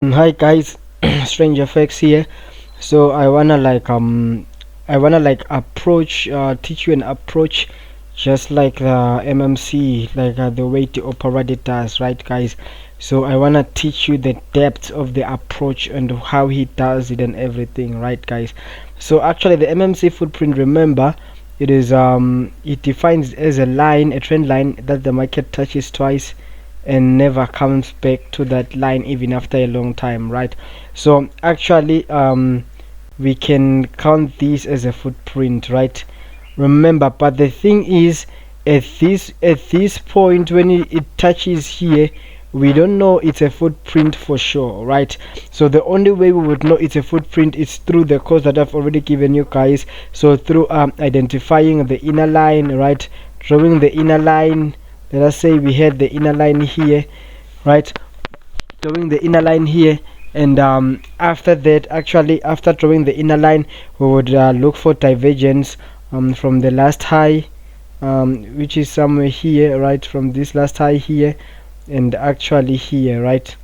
Hi guys, Strange Effects here. So I wanna like approach teach you an approach just like the MMC, like the way D.Operandi does, right guys? So I wanna teach you the depth of the approach and how he does it and everything, right guys? So actually the MMC footprint, remember, it defines as a line, a trend line that the market touches twice and never comes back to that line even after a long time, right? So actually we can count this as a footprint, right? Remember, but the thing is, at this point when it touches here, we don't know it's a footprint for sure, right? So the only way we would know it's a footprint is through the course that I've already given you guys. So through identifying the inner line, right? Drawing the inner line. Let us say we had the inner line here, right? Drawing the inner line here, and after that, actually after drawing the inner line, we would look for divergence from the last high, which is somewhere here, right? From this last high here, and actually here, right?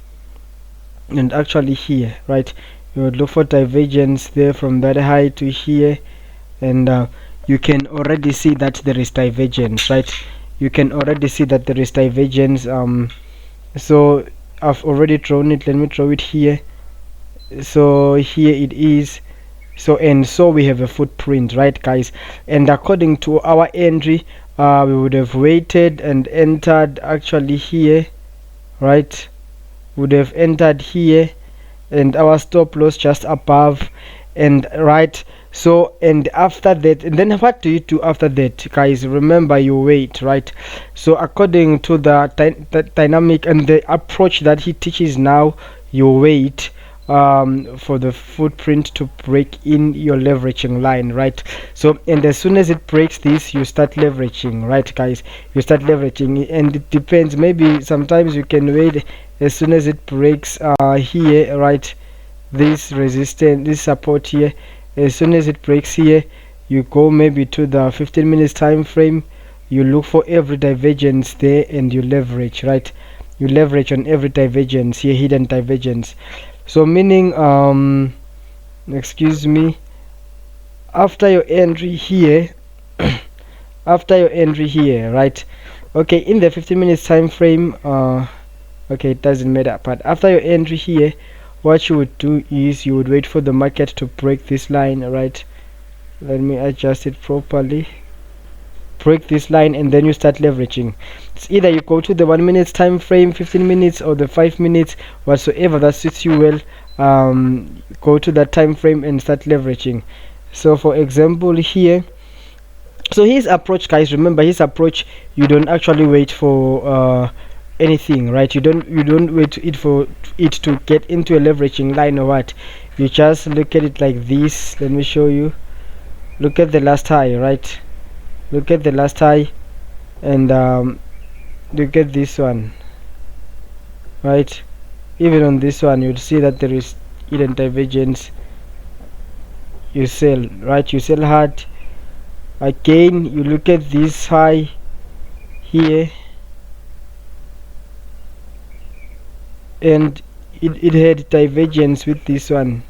And actually here, right? You would look for divergence there from that high to here, and you can already see that there is divergence, right? You can already see that there is divergence. So I've already drawn it. Let me draw it here. So here it is. So and so we have a footprint, right guys? And according to our entry, we would have waited and entered actually here, right? Would have entered here, and our stop loss just above, and right. So and after that, and then what do you do after that, guys? Remember, you wait, right? So according to the dynamic and the approach that he teaches now, you wait for the footprint to break in your leveraging line, right? So and as soon as it breaks this, you start leveraging, right guys? You start leveraging, and it depends. Maybe sometimes you can wait as soon as it breaks here, right? This resistance, this support here, as soon as it breaks here, you go maybe to the 15 minutes time frame. You look for every divergence there and you leverage, right? You leverage on every divergence here, hidden divergence. So meaning excuse me, after your entry here, after your entry here, right? Okay, in the 15 minutes time frame, okay, it doesn't matter, but after your entry here, what you would do is you would wait for the market to break this line, right? Let me adjust it properly. Break this line, and then you start leveraging. It's either you go to the 1 minute time frame, 15 minutes, or the 5 minutes, whatsoever that suits you well. Go to that time frame and start leveraging. So for example here, so his approach, guys, remember his approach, you don't actually wait for anything, right? You don't wait for it to get into a leveraging line or what. You just look at it like this. Let me show you. Look at the last high, right? Look at the last high, and look at this one, right? Even on this one, you'll see that there is hidden divergence. You sell, right? You sell hard. Again, you look at this high here, and it had divergence with this one,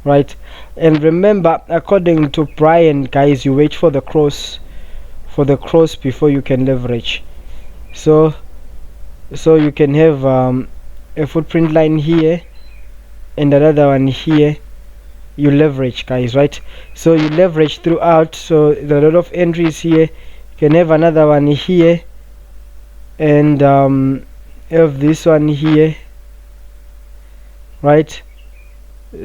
right? And remember, according to Brian, guys, you wait for the cross, before you can leverage. So you can have a footprint line here and another one here. You leverage, guys, right? So you leverage throughout. So there are a lot of entries here. You can have another one here, and have this one here, right?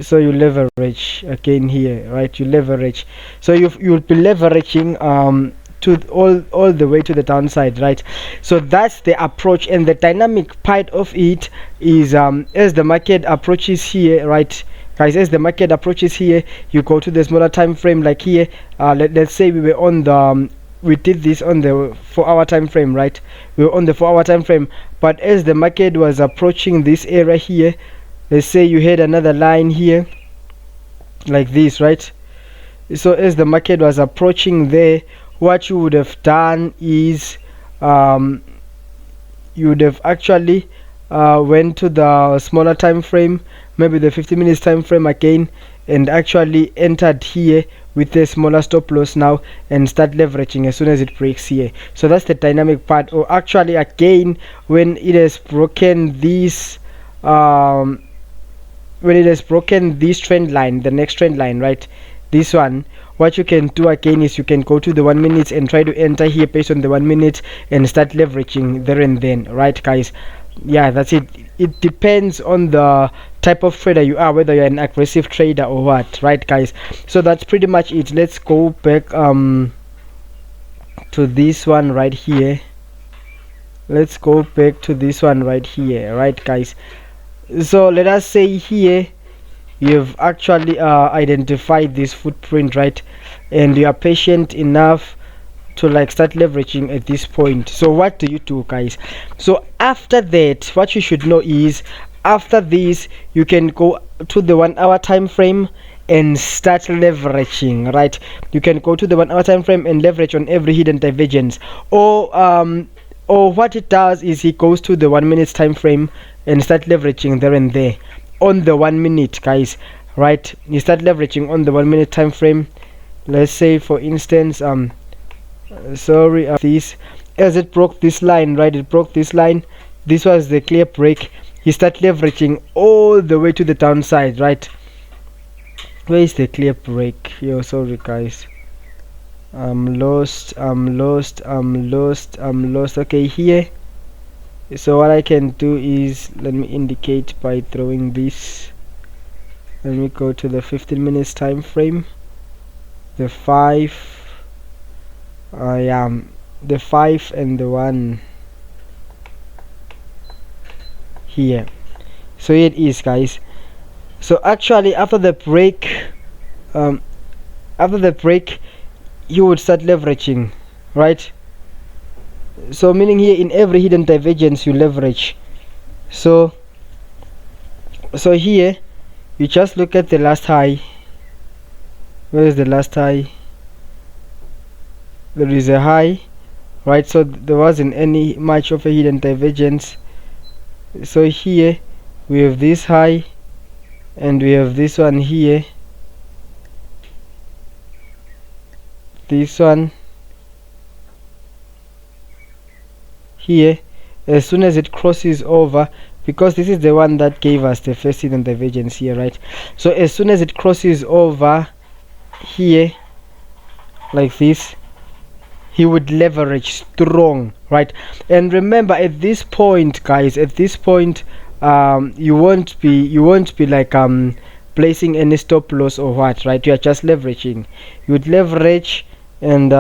So you leverage again here, right? You leverage. So you'll be leveraging to all the way to the downside, right? So that's the approach, and the dynamic part of it is as the market approaches here, right guys? As the market approaches here, you go to the smaller time frame, like here. Let's say we were on the we did this on the 4-hour time frame, right? We were on the 4-hour time frame, but as the market was approaching this area here, let's say you had another line here like this, right? So as the market was approaching there, what you would have done is you would have actually went to the smaller time frame, maybe the 50 minutes time frame again, and actually entered here with a smaller stop loss now and start leveraging as soon as it breaks here. So that's the dynamic part. Or actually again, when it has broken this trend line, the next trend line, right, this one, what you can do again is you can go to the 1 minute and try to enter here based on the 1 minute and start leveraging there and then, right guys? Yeah, that's it. It depends on the type of trader you are, whether you're an aggressive trader or what, right guys? So that's pretty much it. Let's go back to this one right here. Let's go back to this one right here, right guys? So let us say here you've actually identified this footprint, right, and you are patient enough to like start leveraging at this point. So what do you do, guys? So after that, what you should know is after this you can go to the 1 hour time frame and start leveraging, right? You can go to the 1 hour time frame and leverage on every hidden divergence, or what it does is he goes to the 1 minute time frame and start leveraging there and there on the 1 minute, guys, right? You start leveraging on the 1 minute time frame. Let's say for instance this, as it broke this line, right, it broke this line, this was the clear break, you start leveraging all the way to the downside, right? Where is the clear break? Yo, sorry guys, I'm lost. Okay, here. So what I can do is, let me indicate by throwing this. Let me go to the 15 minutes time frame, the 5, the 5 and the 1 here. So here it is, guys. So actually after the break you would start leveraging, right? So meaning here in every hidden divergence you leverage. So here you just look at the last high. Where is the last high? There is a high, right? So there wasn't any much of a hidden divergence. So here we have this high and we have this one here, this one here. As soon as it crosses over, because this is the one that gave us the first hidden divergence here, right? So as soon as it crosses over here like this, he would leverage strong, right? And remember, at this point, guys, at this point you won't be like placing any stop loss or what, right? You are just leveraging. You would leverage, and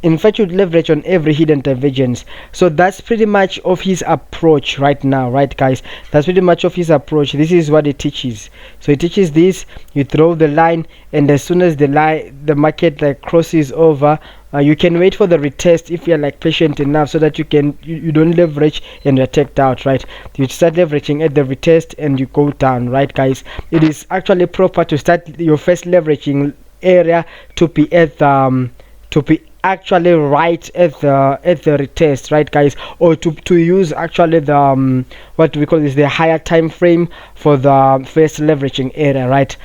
in fact you'd leverage on every hidden divergence. So that's pretty much of his approach right now, right guys? That's pretty much of his approach. This is what it teaches. So it teaches this: you throw the line, and as soon as the market like crosses over, you can wait for the retest if you're like patient enough, so that you don't leverage and you're tagged out, right? You start leveraging at the retest and you go down, right guys? It is actually proper to start your first leveraging area to be at actually right at the retest, right guys? Or to use actually the what we call is the higher time frame for the first leveraging area, right?